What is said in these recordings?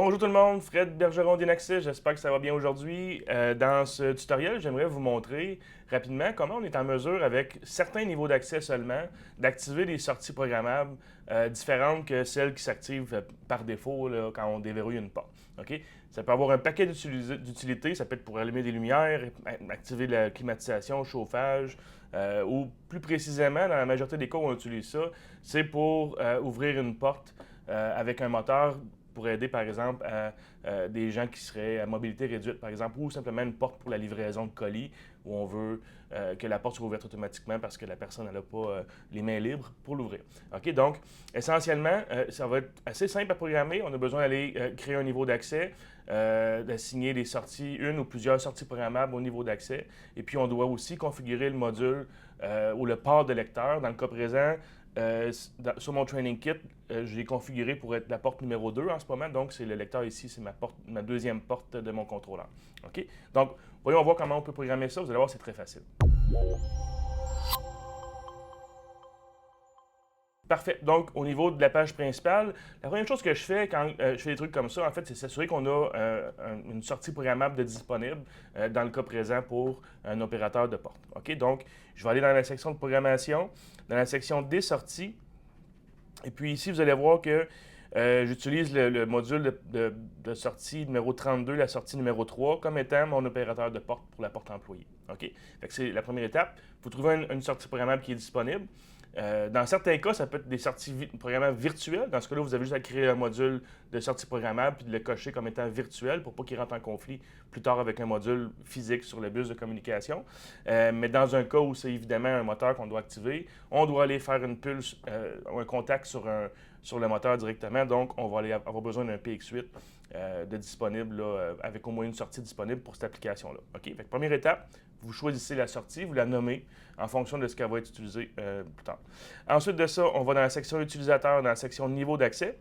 Bonjour tout le monde, Fred Bergeron d'Inaxis, j'espère que ça va bien aujourd'hui. Dans ce tutoriel, j'aimerais vous montrer rapidement comment on est en mesure, avec certains niveaux d'accès seulement, d'activer des sorties programmables différentes que celles qui s'activent par défaut là, quand on déverrouille une porte. OK? Ça peut avoir un paquet d'utilités, ça peut être pour allumer des lumières, activer la climatisation, chauffage, ou plus précisément, dans la majorité des cas où on utilise ça, c'est pour ouvrir une porte avec un moteur pour aider, par exemple, à des gens qui seraient à mobilité réduite, par exemple, ou simplement une porte pour la livraison de colis, où on veut que la porte soit ouverte automatiquement parce que la personne n'a pas les mains libres pour l'ouvrir. OK? Donc, essentiellement, ça va être assez simple à programmer. On a besoin d'aller créer un niveau d'accès, d'assigner des sorties, une ou plusieurs sorties programmables au niveau d'accès. Et puis, on doit aussi configurer le module ou le port de lecteur. Dans le cas présent, sur mon training kit, je l'ai configuré pour être la porte numéro 2 en ce moment. Donc, c'est le lecteur ici, c'est ma deuxième porte de mon contrôleur. OK? Donc, voyons voir comment on peut programmer ça. Vous allez voir, c'est très facile. Parfait. Donc, au niveau de la page principale, la première chose que je fais quand je fais des trucs comme ça, en fait, c'est s'assurer qu'on a une sortie programmable de disponible dans le cas présent pour un opérateur de porte. OK? Donc, je vais aller dans la section de programmation, dans la section des sorties. Et puis ici, vous allez voir que j'utilise le module de sortie numéro 32, la sortie numéro 3, comme étant mon opérateur de porte pour la porte employée. OK? Fait que c'est la première étape. Vous trouvez une sortie programmable qui est disponible. Dans certains cas, ça peut être des sorties programmables virtuelles. Dans ce cas-là, vous avez juste à créer un module de sortie programmable puis de le cocher comme étant virtuel pour pas qu'il rentre en conflit plus tard avec un module physique sur le bus de communication. Mais dans un cas où c'est évidemment un moteur qu'on doit activer, on doit aller faire une pulse, un contact sur le moteur directement. Donc, on va avoir besoin d'un PX8 de disponible là, avec au moins une sortie disponible pour cette application-là. OK? Fait que première étape, vous choisissez la sortie, vous la nommez en fonction de ce qu'elle va être utilisée plus tard. Ensuite de ça, on va dans la section utilisateur, dans la section niveau d'accès.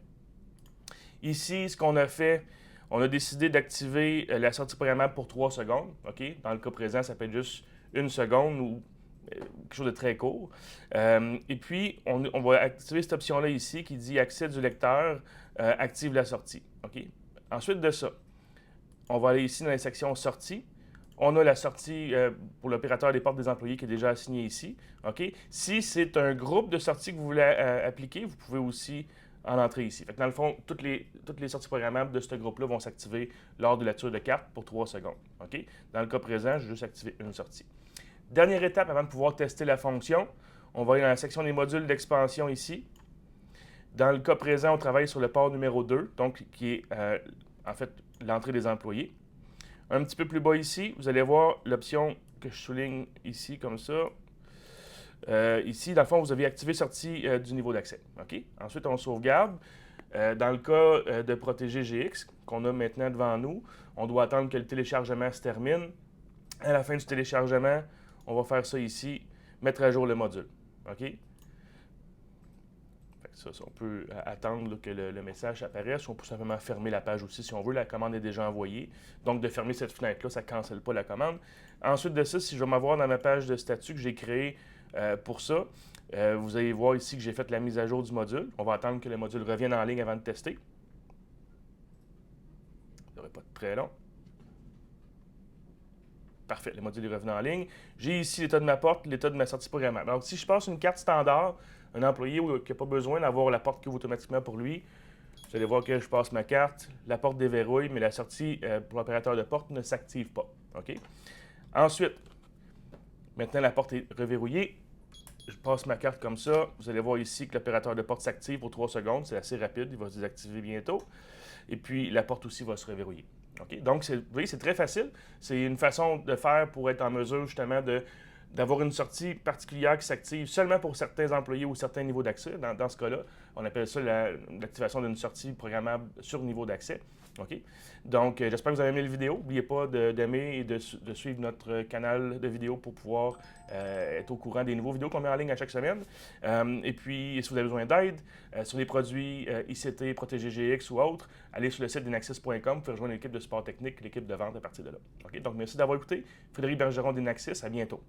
Ici, ce qu'on a fait, on a décidé d'activer la sortie programmable pour 3 secondes. OK? Dans le cas présent, ça peut être juste 1 seconde ou quelque chose de très court. Et puis, on va activer cette option-là ici qui dit accès du lecteur, active la sortie. OK? Ensuite de ça, on va aller ici dans la section sortie. On a la sortie pour l'opérateur des portes des employés qui est déjà assignée ici. OK? Si c'est un groupe de sorties que vous voulez appliquer, vous pouvez aussi en entrer ici. Fait que dans le fond, toutes les sorties programmables de ce groupe-là vont s'activer lors de la lecture de carte pour 3 secondes. OK? Dans le cas présent, je vais juste activer une sortie. Dernière étape avant de pouvoir tester la fonction, on va aller dans la section des modules d'expansion ici. Dans le cas présent, on travaille sur le port numéro 2, donc qui est en fait l'entrée des employés. Un petit peu plus bas ici, vous allez voir l'option que je souligne ici, comme ça. Ici, dans le fond, vous avez activé sortie du niveau d'accès. OK? Ensuite, on sauvegarde. Dans le cas de protéger GX, qu'on a maintenant devant nous, on doit attendre que le téléchargement se termine. À la fin du téléchargement, on va faire ça ici, mettre à jour le module. OK? Ça, on peut attendre là, que le message apparaisse ou on peut simplement fermer la page aussi si on veut. La commande est déjà envoyée. Donc, de fermer cette fenêtre-là, ça ne cancelle pas la commande. Ensuite de ça, si je vais m'avoir dans ma page de statut que j'ai créée pour ça, vous allez voir ici que j'ai fait la mise à jour du module. On va attendre que le module revienne en ligne avant de tester. Ça ne devrait pas être très long. Parfait, le module est revenu en ligne. J'ai ici l'état de ma porte, l'état de ma sortie programmable. Donc, si je passe une carte standard, un employé qui n'a pas besoin d'avoir la porte qui ouvre automatiquement pour lui, vous allez voir que je passe ma carte, la porte déverrouille, mais la sortie pour l'opérateur de porte ne s'active pas. OK? Ensuite, maintenant la porte est reverrouillée. Je passe ma carte comme ça. Vous allez voir ici que l'opérateur de porte s'active pour 3 secondes. C'est assez rapide, il va se désactiver bientôt. Et puis, la porte aussi va se reverrouiller. OK? Donc, vous voyez, c'est très facile. C'est une façon de faire pour être en mesure justement d'avoir une sortie particulière qui s'active seulement pour certains employés ou certains niveaux d'accès. Dans ce cas-là, on appelle ça l'activation d'une sortie programmable sur niveau d'accès. OK? Donc, j'espère que vous avez aimé la vidéo. N'oubliez pas d'aimer et de suivre notre canal de vidéos pour pouvoir être au courant des nouveaux vidéos qu'on met en ligne à chaque semaine. Et puis, si vous avez besoin d'aide sur les produits ICT, Protégé GX ou autres, allez sur le site d'Inaxis.com pour rejoindre l'équipe de support technique, l'équipe de vente à partir de là. OK? Donc, merci d'avoir écouté. Frédéric Bergeron d'Inaxis. À bientôt.